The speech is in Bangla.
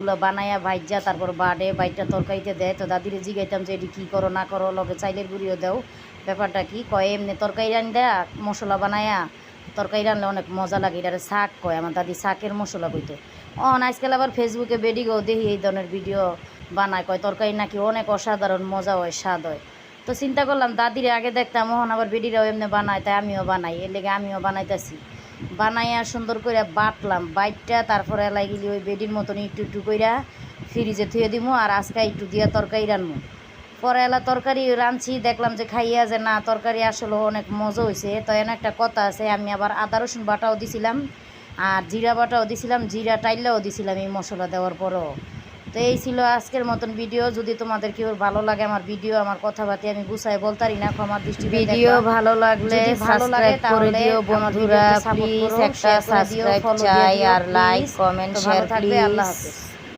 গুলো বানাইয়া ভাইজা তারপর বাড়ে বাইটটা তরকারিতে দেয়। তো দাদিরে জিগাইতাম যে এটি কী করো না করো, লগে চাইলের গুঁড়িও দাও, ব্যাপারটা কি কয় এমনি তরকারি রান দেয়া মশলা বানায়া তরকারি রানলে অনেক মজা লাগে, এটারে শাক কয়, আমার দাদি শাকের মশলা কইতো। আজকাল আবার ফেসবুকে বেডিগো দেখি এই ধরনের ভিডিও বানায়, কয় তরকারি নাকি অনেক অসাধারণ মজা হয়, স্বাদ হয়। তো চিন্তা করলাম দাদিরে আগে দেখতাম, আবার বেডিরাও এমনি বানায়, তাই আমিও বানাই, এর লেগে আমিও বানাইতেছি। বানাইয়া সুন্দর করে বাটলাম, বাইটটা তারপরে লাগিলি ওই বেডির মতন একটু একটু কইরা ফ্রিজে থুয়ে দিমু, আর আজকে একটু দিয়া তরকারি রানবো। পরে এলা তরকারি রাঁধছি, দেখলাম যে খাইয়া যে না তরকারি আসলে অনেক মজা হয়েছে। তো এনে একটা কথা আছে, আমি আবার আদা রসুন বাটাও দিছিলাম আর জিরা বাটাও দিছিলাম, জিরা টাইলাও দিছিলাম এই মশলা দেওয়ার পরও। তো এই ছিল আজকের মতন ভিডিও। যদি তোমাদের কেউ ভালো লাগে আমার ভিডিও, আমার কথাবার্তা আমি গুছাই বলতারি না, ক্ষমার দৃষ্টি ভিডিও ভালো লাগলে সাবস্ক্রাইব করে দিও বন্ধুরা, প্লিজ একটা সাবস্ক্রাইব চাই আর লাইক কমেন্ট শেয়ার প্লিজ। আল্লাহ হাফেজ।